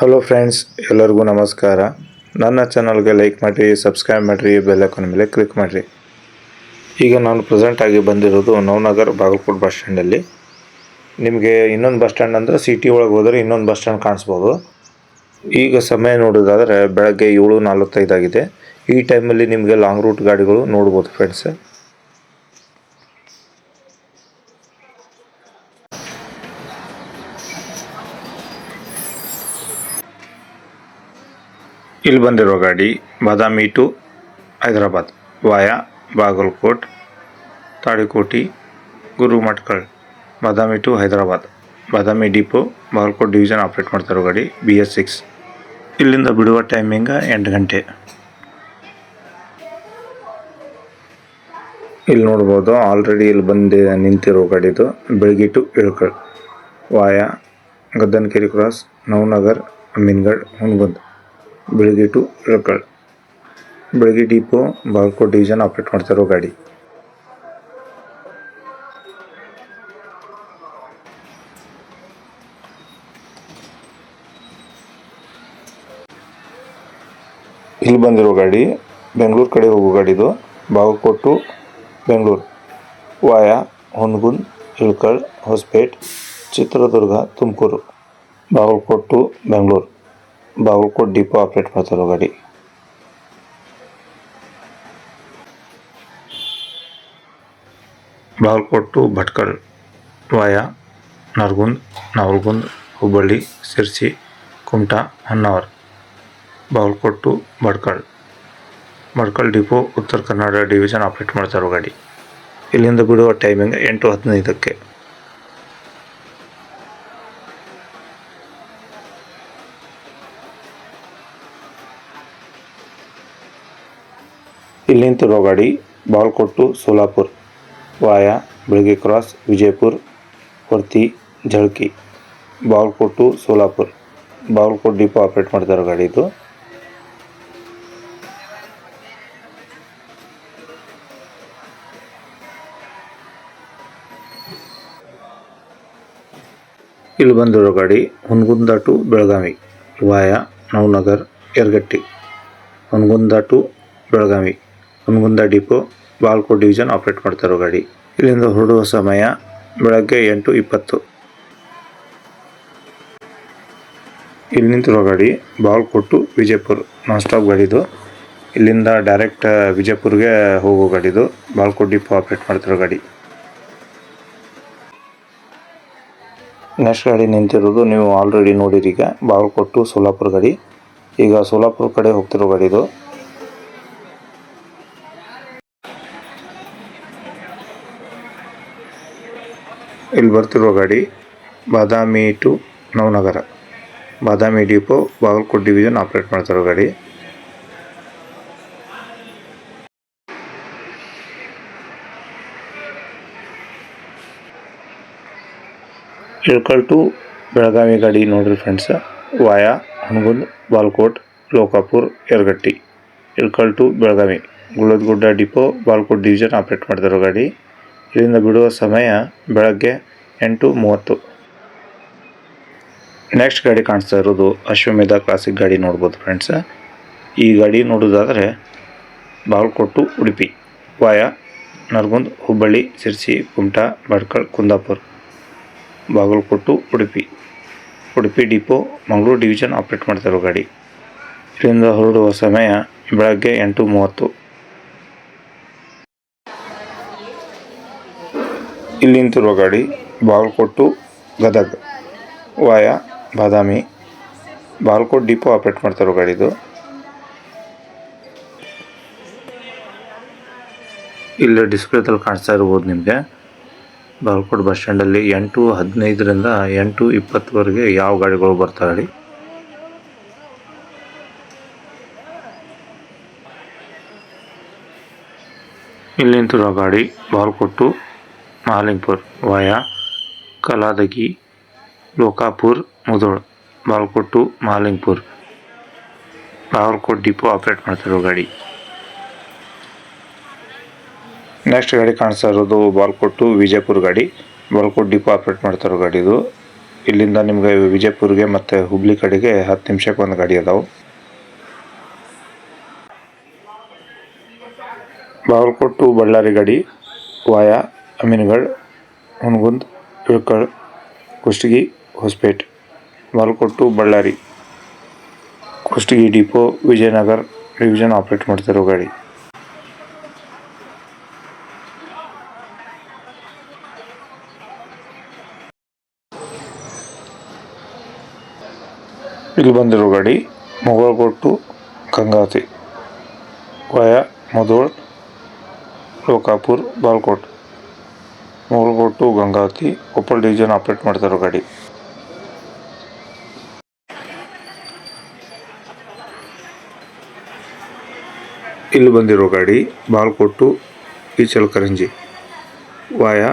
Hello friends, ಎಲ್ಲರಿಗೂ ನಮಸ್ಕಾರ. ನನ್ನ ಚಾನಲ್ಗೆ ಲೈಕ್ ಮಾಡಿರಿ, ಸಬ್ಸ್ಕ್ರೈಬ್ ಮಾಡಿರಿ, ಬೆಲ್ ಐಕಾನ್ ಮೇಲೆ ಕ್ಲಿಕ್ ಮಾಡಿರಿ. ಈಗ ನಾನು ಪ್ರೆಸೆಂಟಾಗಿ ಬಂದಿರೋದು ನವನಗರ ಬಾಗಲಕೋಟೆ ಬಸ್ ಸ್ಟ್ಯಾಂಡಲ್ಲಿ. ನಿಮಗೆ ಇನ್ನೊಂದು ಬಸ್ ಸ್ಟ್ಯಾಂಡ್ ಅಂದರೆ ಸಿಟಿ ಒಳಗೆ ಹೋದರೆ ಇನ್ನೊಂದು ಬಸ್ ಸ್ಟ್ಯಾಂಡ್ ಕಾಣಿಸ್ಬೋದು. ಈಗ ಸಮಯ ನೋಡೋದಾದರೆ ಬೆಳಗ್ಗೆ 7:45 ಆಗಿದೆ. ಈ ಟೈಮಲ್ಲಿ ನಿಮಗೆ ಲಾಂಗ್ ರೂಟ್ ಗಾಡಿಗಳು ನೋಡ್ಬೋದು ಫ್ರೆಂಡ್ಸ್. ಇಲ್ಲಿ ಬಂದಿರೋ ಗಾಡಿ Badami to Hyderabad via Bagalkot, Talikoti, Gurumathkal, Badami to Hyderabad, Badami depot, Bagalkot division operate ಮಾಡ್ತಿರೋ ಗಾಡಿ BS6. ಇಲ್ಲಿಂದ ಬಿಡುವ ಟೈಮಿಂಗ್ 8 ಗಂಟೆ. ಇಲ್ಲಿ ನೋಡ್ಬೋದು ಆಲ್ರೆಡಿ ಇಲ್ಲಿ ಬಂದು ನಿಂತಿರೋ ಗಾಡಿದು Belagi to Ilkal via Gaddanakeri cross, Navanagar, Amingad, Hungund, Belagi to Ilkal, ಬೆಳಗ್ಗೆ ಡಿಪೋ, ಬಾಗಲಕೋಟ್ ಡಿವಿಷನ್ ಆಪ್ರೇಟ್ ಮಾಡ್ತಿರೋ ಗಾಡಿ. ಇಲ್ಲಿ ಬಂದಿರೋ ಗಾಡಿ ಬೆಂಗಳೂರು ಕಡೆ ಹೋಗೋ ಗಾಡಿದು Bagalkot to Bengaluru via Hungund, Ilkal, Hosapete, Chitradurga, Tumakuru, Bagalkot to Bengaluru, Bagalkot depot operate ಮಾಡ್ತಿರೋ ಗಾಡಿ. Bagalkot to Bhatkal via Nargund, Navalgund, Hubballi, Sirsi, Kumta, Honnavar, Bagalkot to Bhatkal depot Uttara Kannada division operate ಮಾಡ್ತಿರೋ ಗಾಡಿ. ಇಲ್ಲಿಂದ ಬಿಡುವ ಟೈಮಿಂಗ್ 8:15. ಇಲ್ಲಿ ನಿಂತಿರೋ ಗಾಡಿ Bagalkot to Solapur via Belagi cross, Vijayapura, Horti, Jalaki, Bagalkot to Solapur, Bagalkot depot operate ಮಾಡ್ತಿರೋ ಗಾಡಿ ಇದು. ಇಲ್ಲಿ ಬಂದಿರೋ ಗಾಡಿ Hungund to Belagavi via Navanagar, Yaragatti, Hungund to Belagavi, Hungund depot, Bagalkot division operate ಮಾಡ್ತಿರೋ ಗಾಡಿ. ಇಲ್ಲಿಂದ ಹೊರಡುವ ಸಮಯ ಬೆಳಗ್ಗೆ 8:20. ಇಲ್ಲಿ ನಿಂತಿರೋ ಗಾಡಿ Bagalkot to Vijayapura non stop ಗಾಡಿದು. ಇಲ್ಲಿಂದ ಡೈರೆಕ್ಟ್ ವಿಜಯಪುರ್ಗೆ ಹೋಗೋ ಗಾಡಿದು, ಬಾಗಲಕೋಟ್ ಡಿಪೋ ಆಪ್ರೇಟ್ ಮಾಡ್ತಿರೋ ಗಾಡಿ. ನೆಕ್ಸ್ಟ್ ಗಾಡಿ ನಿಂತಿರೋದು ನೀವು ಆಲ್ರೆಡಿ ನೋಡಿರಿ, ಈಗ ಬಾಗಲಕೋಟ್ ಟು ಸೋಲಾಪುರ ಗಾಡಿ. ಈಗ ಸೋಲಾಪುರ ಕಡೆ ಹೋಗ್ತಿರೋ ಗಾಡಿದು. ಇಲ್ಲಿ ಬರ್ತಿರೋ ಗಾಡಿ Badami to Navanagar, Badami depot, Bagalkot division operate ಮಾಡ್ತಿರೋ ಗಾಡಿ. ಇಳಕಲ್ ಟು ಬೆಳಗಾವಿ ಗಾಡಿ ನೋಡ್ರಿ friends, via Hungund, Bagalkot, Lokapur, Yaragatti, Ilkal to Belagavi, Guladagudda depot, Bagalkot division operate ಮಾಡ್ತಿರೋ ಗಾಡಿ. ಇಲ್ಲಿಂದ ಬಿಡುವ ಸಮಯ ಬೆಳಗ್ಗೆ 8:30. ನೆಕ್ಸ್ಟ್ ಗಾಡಿ ಕಾಣಿಸ್ತಾ ಇರೋದು ಅಶ್ವಮೇಧ ಕ್ಲಾಸಿಕ್ ಗಾಡಿ ನೋಡ್ಬೋದು ಫ್ರೆಂಡ್ಸ್. ಈ ಗಾಡಿ ನೋಡೋದಾದರೆ Bagalkot to Udupi via Nargund, Hubballi, Sirsi, Kumta, Bhatkal, Kundapura, Bagalkot to Udupi depot, Mangaluru division operate ಮಾಡ್ತಿರೋ ಗಾಡಿ. ಇಲ್ಲಿಂದ ಹೊರಡುವ ಸಮಯ ಬೆಳಗ್ಗೆ 8:30. ಇಲ್ಲಿ ನಿಂತಿರುವ ಗಾಡಿ Bagalkot to Gadag via Badami, Bagalkot depot operate ಮಾಡ್ತಿರೋ ಗಾಡಿದು. ಇಲ್ಲಿ ಡಿಸ್ಪ್ಲೇದಲ್ಲಿ ಕಾಣಿಸ್ತಾ ಇರ್ಬೋದು ನಿಮಗೆ ಬಾಗಲಕೋಟ್ ಬಸ್ ಸ್ಟ್ಯಾಂಡಲ್ಲಿ 8:15ರಿಂದ 8:20ವರೆಗೆ ಯಾವ ಗಾಡಿಗಳು ಬರ್ತಾವೆ. ಇಲ್ಲಿ ನಿಂತಿರೋ ಗಾಡಿ Bagalkot to Mahalingapura via Kaladagi, Lokapur, Mudhol, Bagalkot to Mahalingapura, Bagalkot depot operate ಮಾಡ್ತಿರೋ ಗಾಡಿ. ನೆಕ್ಸ್ಟ್ ಗಾಡಿ ಕಾಣಿಸ್ತಾ ಇರೋದು ಬಾಗಲಕೋಟ್ ಟು ವಿಜಯಪುರ ಗಾಡಿ, ಬಾಗಲಕೋಟ್ ಡಿಪೋ ಆಪ್ರೇಟ್ ಮಾಡ್ತಿರೋ ಗಾಡಿದು. ಇಲ್ಲಿಂದ ನಿಮಗೆ ವಿಜಯಪುರ್ಗೆ ಮತ್ತು ಹುಬ್ಳಿ ಕಡೆಗೆ 10 ನಿಮಿಷಕ್ಕೆ ಒಂದು ಗಾಡಿ ಅದಾವೆ. ಬಾಗಲಕೋಟೆ ಟು ಬಳ್ಳಾರಿ ಗಾಡಿ via Amingad, Hungund, Ilkal, Kushtagi, Hosapete. Bagalkote to Ballari, Kushtagi depot, Vijayanagara division operate ಮಾಡ್ತಿರೋ ಗಾಡಿ. ಇಲ್ಲಿ ಬಂದಿರೋ ಗಾಡಿ Mugalkod to Gangavathi via Mudhol, Lokapur, Bagalkote. Mugalkod to Gangavathi Koppal division operate ಮಾಡ್ತಿರೋ ಗಾಡಿ. ಇಲ್ಲಿ ಬಂದಿರೋ ಗಾಡಿ Bagalkot to Ichalkaranji via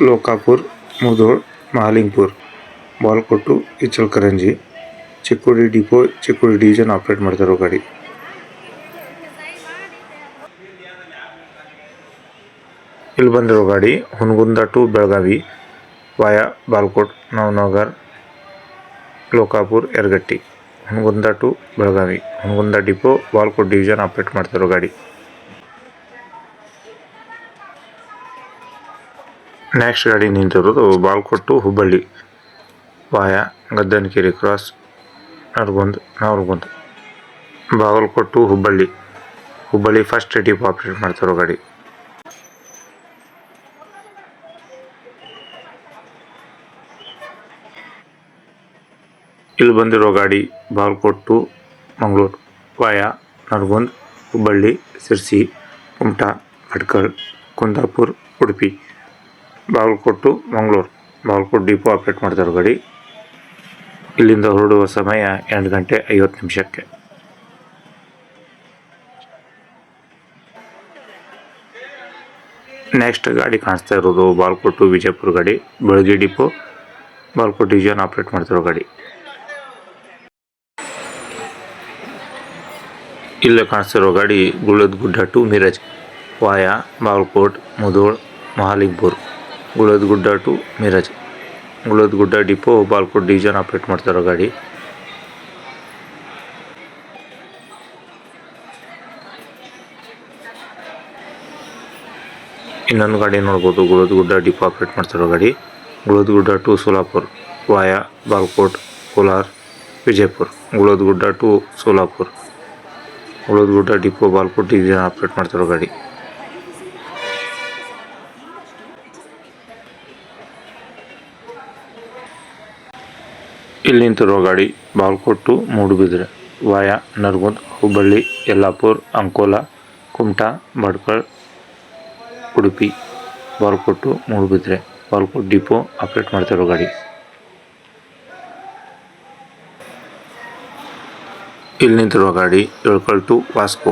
Lokapur, Mudhol, Mahalingapur. Bagalkot to Ichalkaranji Chikkodi depot, Chikkodi division operate ಮಾಡ್ತಿರೋ ಗಾಡಿ. ಇಲ್ಲಿ ಬಂದಿರೋ ಗಾಡಿ Hungund to Belagavi via Bagalkote, Navanagar, Lokapur, Yaragatti. Hungund to Belagavi, Hungund depot, Bagalkote division operate ಮಾಡ್ತಿರೋ ಗಾಡಿ. ನೆಕ್ಸ್ಟ್ ಗಾಡಿ ನಿಂತಿರೋದು Bagalkote to Hubballi via Gaddanakeri cross, Navalgund. Bagalkote to Hubballi first depot operate ಮಾಡ್ತಿರೋ ಗಾಡಿ. ಇಲ್ಲಿ ಬಂದಿರೋ ಗಾಡಿ Bagalkote to Mangaluru via Nargund, Hubballi, Sirsi, Kumta, Bhatkal, Kundapura, Udupi. Bagalkote to Mangaluru, Bagalkote depot operate ಮಾಡ್ತಿರೋ ಗಾಡಿ. ಇಲ್ಲಿಂದ ಹೊರಡುವ ಸಮಯ 8 ಗಂಟೆ 50 ನಿಮಿಷಕ್ಕೆ. ನೆಕ್ಸ್ಟ್ ಗಾಡಿ ಕಾಣಿಸ್ತಾ ಇರೋದು ಬಾಗಲಕೋಟೆ ಟು ವಿಜಯಪುರ ಗಾಡಿ ಬೆಳಗಿ ಡಿಪೋ, ಬಾಗಲಕೋಟೆ ಡಿವಿಷನ್ ಆಪ್ರೇಟ್ ಮಾಡ್ತಿರೋ ಗಾಡಿ. ಇಲ್ಲೇ ಕಾಣಿಸ್ತಿರೋ ಗಾಡಿ Guladagudda to Miraj via Bagalkote, Mudhol, Mahalingapur. Guladagudda to Miraj, Guladagudda depot, Bagalkote division operate ಮಾಡ್ತಿರೋ ಗಾಡಿ. ಇನ್ನೊಂದು ಗಾಡಿ ನೋಡ್ಬೋದು ಗುಳದಗುಡ್ಡ ಡಿಪೋ ಆಪ್ರೇಟ್ ಮಾಡ್ತಿರೋ ಗಾಡಿ Guladagudda to Solapur via Bagalkote, Kolar, Vijayapura. Guladagudda to Solapur, Guladagudda depot, Bagalkote division operate ಮಾಡ್ತಿರೋ ಗಾಡಿ. ಇಲ್ಲಿ ನಿಂತಿರೋ ಗಾಡಿ Bagalkote to Moodbidri via Nargund, Hubballi, Yellapur, Ankola, Kumta, Bhatkal, Udupi. Bagalkote to Moodbidri, Bagalkote depot operate ಮಾಡ್ತಿರೋ ಗಾಡಿ. ಇಲ್ಲಿ ನಿಂತಿರೋ ಗಾಡಿ Ilkal to Vasco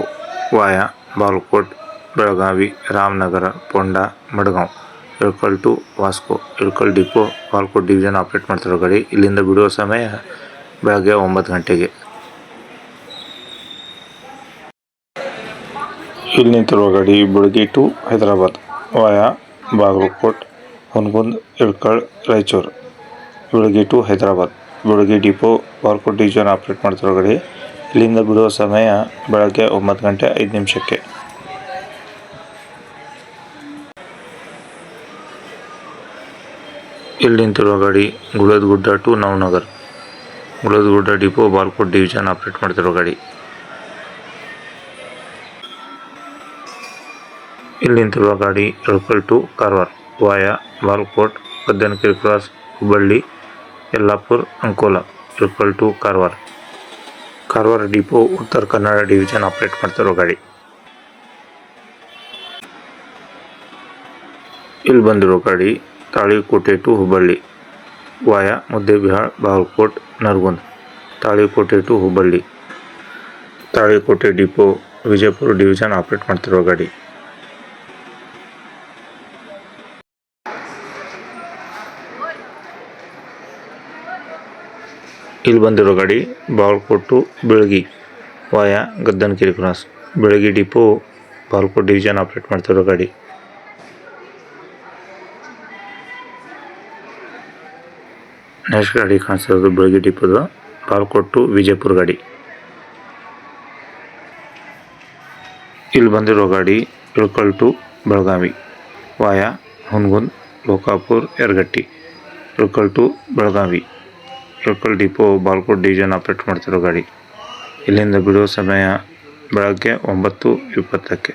via Bagalkote, Belagavi, Ramanagara, Ponda, Margao. Ilkal to Vasco, Ilkal depot, Bagalkote division operate ಮಾಡ್ತಿರೋ ಗಾಡಿ. ಇಲ್ಲಿಂದ ಬಿಡುವ ಸಮಯ ಬೆಳಗ್ಗೆ 9 ಗಂಟೆಗೆ. ಇಲ್ಲಿ ನಿಂತಿರೋ ಗಾಡಿ ಬೆಳಗ್ಗೆ ಟು ಹೈದರಾಬಾದ್ ವಾಯಾ ಬಾಗಲಕೋಟೆ, ಹುನಗುಂದ, ಇಳಕಲ್, ರಾಯಚೂರು. ಬೆಳಗ್ಗೆ ಟು ಹೈದರಾಬಾದ್, ಬೆಳಗ್ಗೆ ಡಿಪೋ, ಬಾಗಲಕೋಟೆ ಡಿವಿಷನ್ ಆಪ್ರೇಟ್ ಮಾಡ್ತಿರೋ ಗಾಡಿ. ಇಲ್ಲಿಂದ ಬಿಡುವ ಸಮಯ ಬೆಳಗ್ಗೆ 9 ಗಂಟೆ 5 ನಿಮಿಷಕ್ಕೆ. ಇಲ್ಲಿ ನಿಂತಿರೋ ಗಾಡಿ Guladagudda to Navanagar, Guladagudda depot, Bagalkote division operate ಮಾಡ್ತಿರೋ ಗಾಡಿ. ಇಲ್ಲಿ ನಿಂತಿರುವ ಗಾಡಿ Ilkal to Karwar via Bagalkote, Gaddanakeri cross, Hubballi, Yellapur, Ankola. Ilkal to Karwar depot, Uttara Kannada division operate ಮಾಡ್ತಿರೋ ಗಾಡಿ. ಇಲ್ಲಿ ಬಂದಿರೋ ಗಾಡಿ Talikote to Hubballi via Muddebihal, Bagalkote, Nargund. Talikote to Hubballi, Talikote depot, Vijayapura division operate ಮಾಡ್ತಿರೋ ಗಾಡಿ. ಇಲ್ಲಿ ಬಂದಿರೋ ಗಾಡಿ Bagalkote to Belagi via Gaddanakeri cross, Belagi depot, Bagalkote division operate ಮಾಡ್ತಿರೋ ಗಾಡಿ. ನೆಕ್ಸ್ಟ್ ಗಾಡಿ ಕಾಣಿಸೋದು ಬೆಳಗ್ಗೆ ಡಿಪೋದು ಬಾಲ್ಕೋಟ್ ಟು ವಿಜಯಪುರ ಗಾಡಿ. ಇಲ್ಲಿ ಬಂದಿರೋ ಗಾಡಿ Ilkal to Belagavi via Hungund, Lokapur, Yaragatti. Ilkal to Belagavi, Ilkal depot Balkot division operate ಮಾಡ್ತಿರೋ ಗಾಡಿ. ಇಲ್ಲಿಂದ ಬಿಡೋ ಸಮಯ ಬೆಳಗ್ಗೆ 9:20.